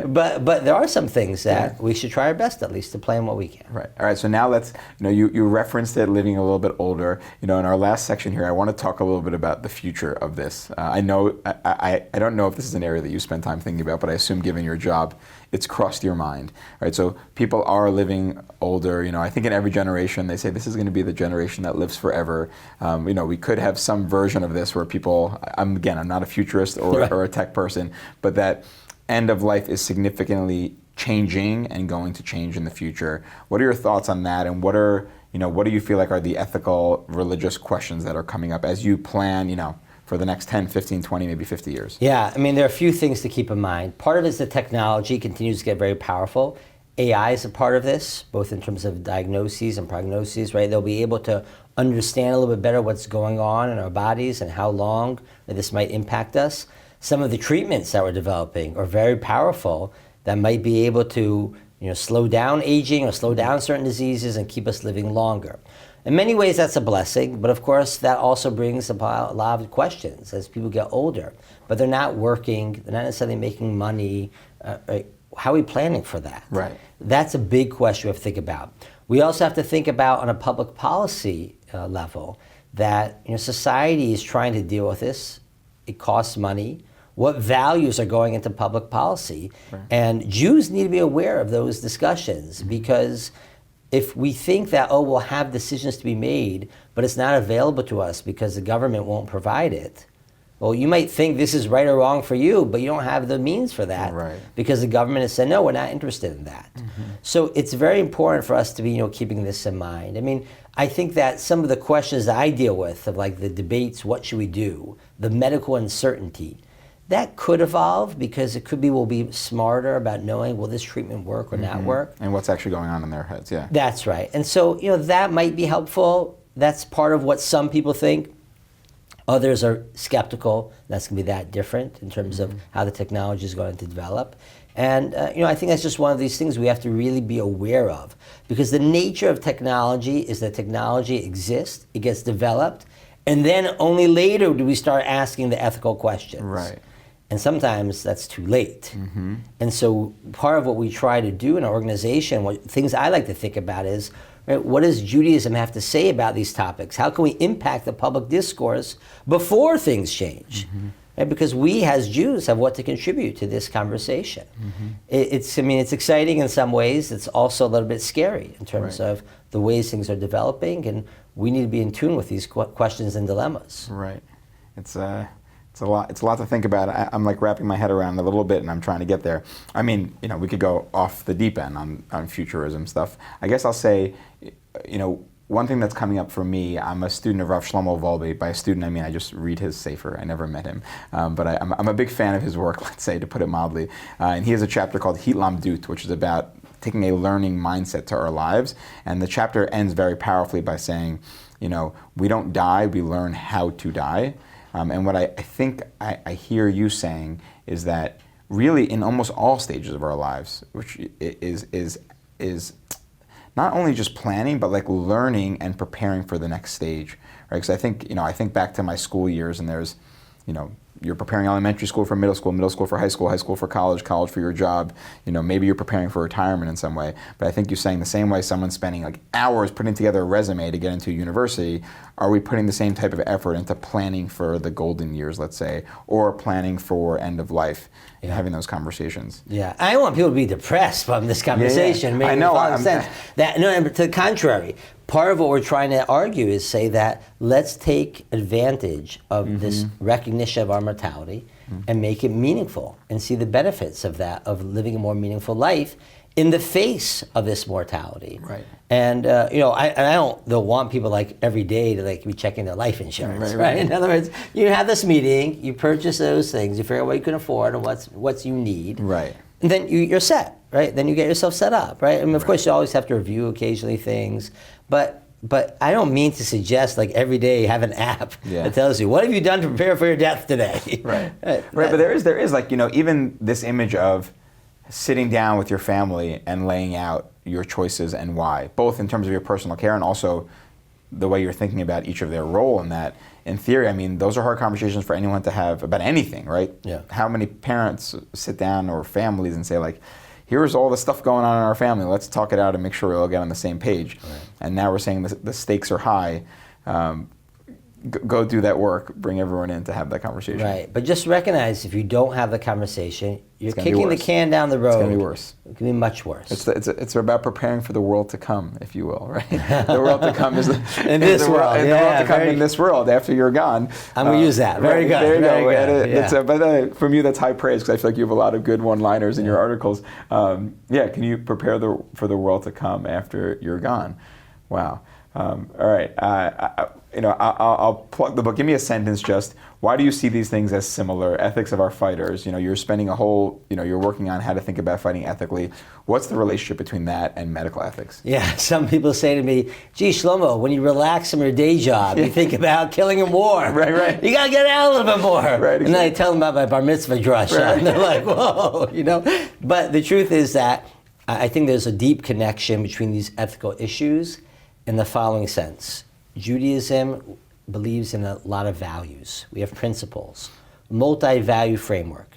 But there are some things that we should try our best, at least, to plan what we can. Right. All right, so now let's, you referenced it, living a little bit older. In our last section here, I want to talk a little bit about the future of this. I know, I don't know if this is an area that you spend time thinking about, but I assume given your job, it's crossed your mind, right? So people are living older. I think in every generation they say this is going to be the generation that lives forever. We could have some version of this where people, I'm not a futurist or a tech person, but that end of life is significantly changing and going to change in the future. What are your thoughts on that, and what do you feel like are the ethical, religious questions that are coming up as you plan, for the next 10, 15, 20, maybe 50 years? Yeah, there are a few things to keep in mind. Part of it is the technology continues to get very powerful. AI is a part of this, both in terms of diagnoses and prognoses, right? They'll be able to understand a little bit better what's going on in our bodies and how long this might impact us. Some of the treatments that we're developing are very powerful that might be able to slow down aging or slow down certain diseases and keep us living longer. In many ways, that's a blessing, but of course, that also brings about a lot of questions as people get older. But they're not working, they're not necessarily making money. How are we planning for that? Right. That's a big question we have to think about. We also have to think about, on a public policy level, that society is trying to deal with this. It costs money. What values are going into public policy? Right. And Jews need to be aware of those discussions, because if we think that, we'll have decisions to be made, but it's not available to us because the government won't provide it, Well, you might think this is right or wrong for you, but you don't have the means for that, Right. because the government has said, no, we're not interested in that. So it's very important for us to be, keeping this in mind. I mean, I think that some of the questions that I deal with, of like the debates, what should we do, the medical uncertainty, that could evolve, because it could be we'll be smarter about knowing, will this treatment work or not work? And what's actually going on in their heads, yeah. That's right. And so, that might be helpful. That's part of what some people think. Others are skeptical. That's going to be that different in terms of how the technology is going to develop. And I think that's just one of these things we have to really be aware of, because the nature of technology is that technology exists, it gets developed, and then only later do we start asking the ethical questions. Right. And sometimes that's too late. And so part of what we try to do in our organization, things I like to think about is, right, what does Judaism have to say about these topics? How can we impact the public discourse before things change? Right, because we as Jews have what to contribute to this conversation. It's exciting in some ways. It's also a little bit scary in terms of the ways things are developing, and we need to be in tune with these questions and dilemmas. Right. It's a lot to think about. I'm like wrapping my head around it a little bit, and I'm trying to get there. I mean, we could go off the deep end on futurism stuff. I guess I'll say, one thing that's coming up for me, I'm a student of Rav Shlomo Brody. By a student, I mean I just read his sefer. I never met him, but I'm a big fan of his work, let's say, to put it mildly. And he has a chapter called Hitlamdut, which is about taking a learning mindset to our lives. And the chapter ends very powerfully by saying, we don't die, we learn how to die. And what I think I hear you saying is that really in almost all stages of our lives, which is not only just planning, but like learning and preparing for the next stage, right? Because I think back to my school years, and there's, you're preparing elementary school for middle school for high school for college for your job. Maybe you're preparing for retirement in some way. But I think you're saying the same way someone's spending like hours putting together a resume to get into a university, are we putting the same type of effort into planning for the golden years, let's say, or planning for end of life and having those conversations? Yeah, I don't want people to be depressed from this conversation. I know. Sense. To the contrary. Part of what we're trying to argue is say that let's take advantage of this recognition of our mortality and make it meaningful, and see the benefits of that, of living a more meaningful life in the face of this mortality. Right. And I don't want people like every day to like be checking their life insurance, right? In other words, you have this meeting, you purchase those things, you figure out what you can afford and what you need. Right. And then you're set, right? Then you get yourself set up, right? I mean, of course, you always have to review occasionally things, but I don't mean to suggest like every day you have an app that tells you, what have you done to prepare for your death today? Right. But there is like, even this image of sitting down with your family and laying out your choices and why, both in terms of your personal care and also the way you're thinking about each of their role in that. In theory, I mean, those are hard conversations for anyone to have about anything, right? Yeah. How many parents sit down, or families, and say like, here's all the stuff going on in our family, let's talk it out and make sure we all get on the same page. Right. And now we're saying the stakes are high. Go do that work, bring everyone in to have that conversation. Right, but just recognize if you don't have the conversation, you're kicking the can down the road. It's going to be worse. It can be much worse. It's about preparing for the world to come, if you will, right? The world to come is in this world. The world to come in this world after you're gone. I'm going to use that. Very good. There you Very go. Good. But from you, that's high praise, because I feel like you have a lot of good one-liners in your articles. Can you prepare for the world to come after you're gone? Wow. All right. I'll plug the book. Give me a sentence just. Why do you see these things as similar? Ethics of our fighters. You're spending a whole, you're working on how to think about fighting ethically. What's the relationship between that and medical ethics? Yeah, some people say to me, gee, Shlomo, when you relax from your day job, you think about killing in war. Right. You got to get out a little bit more. Right, exactly. And then I tell them about my bar mitzvah drasha, and they're like, whoa, But the truth is that I think there's a deep connection between these ethical issues in the following sense. Judaism believes in a lot of values. We have principles, multi-value framework.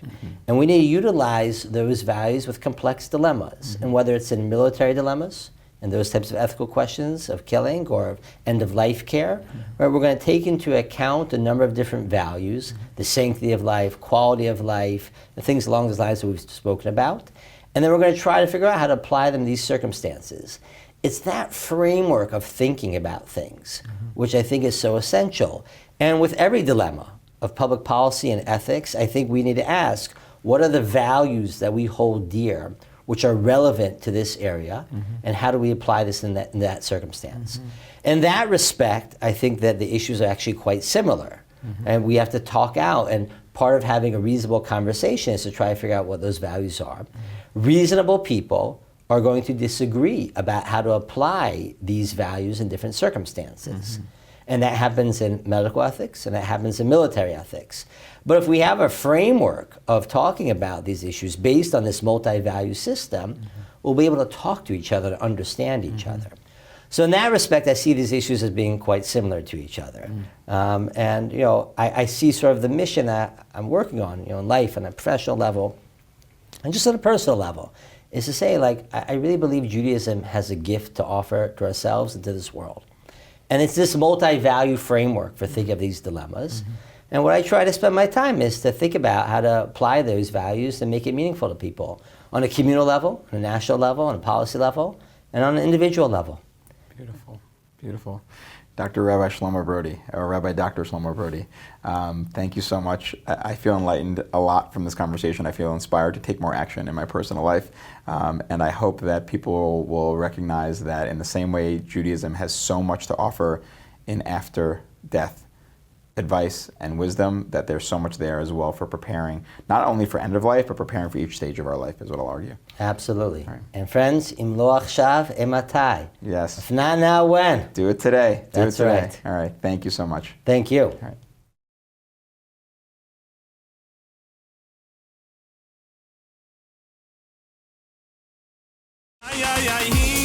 And we need to utilize those values with complex dilemmas. And whether it's in military dilemmas and those types of ethical questions of killing or of end-of-life care, where we're going to take into account a number of different values, the sanctity of life, quality of life, the things along those lines that we've spoken about. And then we're going to try to figure out how to apply them to these circumstances. It's that framework of thinking about things, which I think is so essential. And with every dilemma, of public policy and ethics, I think we need to ask, what are the values that we hold dear which are relevant to this area, and how do we apply this in that circumstance? In that respect, I think that the issues are actually quite similar, and we have to talk out, and part of having a reasonable conversation is to try to figure out what those values are. Reasonable people are going to disagree about how to apply these values in different circumstances. And that happens in medical ethics, and that happens in military ethics. But if we have a framework of talking about these issues based on this multi-value system, we'll be able to talk to each other, to understand each other. So in that respect, I see these issues as being quite similar to each other. And I see sort of the mission that I'm working on, in life on a professional level, and just on a personal level, is to say, I really believe Judaism has a gift to offer to ourselves and to this world. And it's this multi-value framework for thinking of these dilemmas. And what I try to spend my time is to think about how to apply those values and make it meaningful to people on a communal level, on a national level, on a policy level, and on an individual level. Beautiful, beautiful. Dr. Rabbi Shlomo Brody, or Rabbi Dr. Shlomo Brody, thank you so much. I feel enlightened a lot from this conversation. I feel inspired to take more action in my personal life. And I hope that people will recognize that in the same way Judaism has so much to offer in after-death advice and wisdom, that there's so much there as well for preparing, not only for end of life, but preparing for each stage of our life, is what I'll argue. Absolutely. Right. And friends, im lo achshav, ematai. Yes. If not now, when? Do it today. Do That's it today. right. All right. Thank you so much. Thank you. All right. Ay, ay, ay,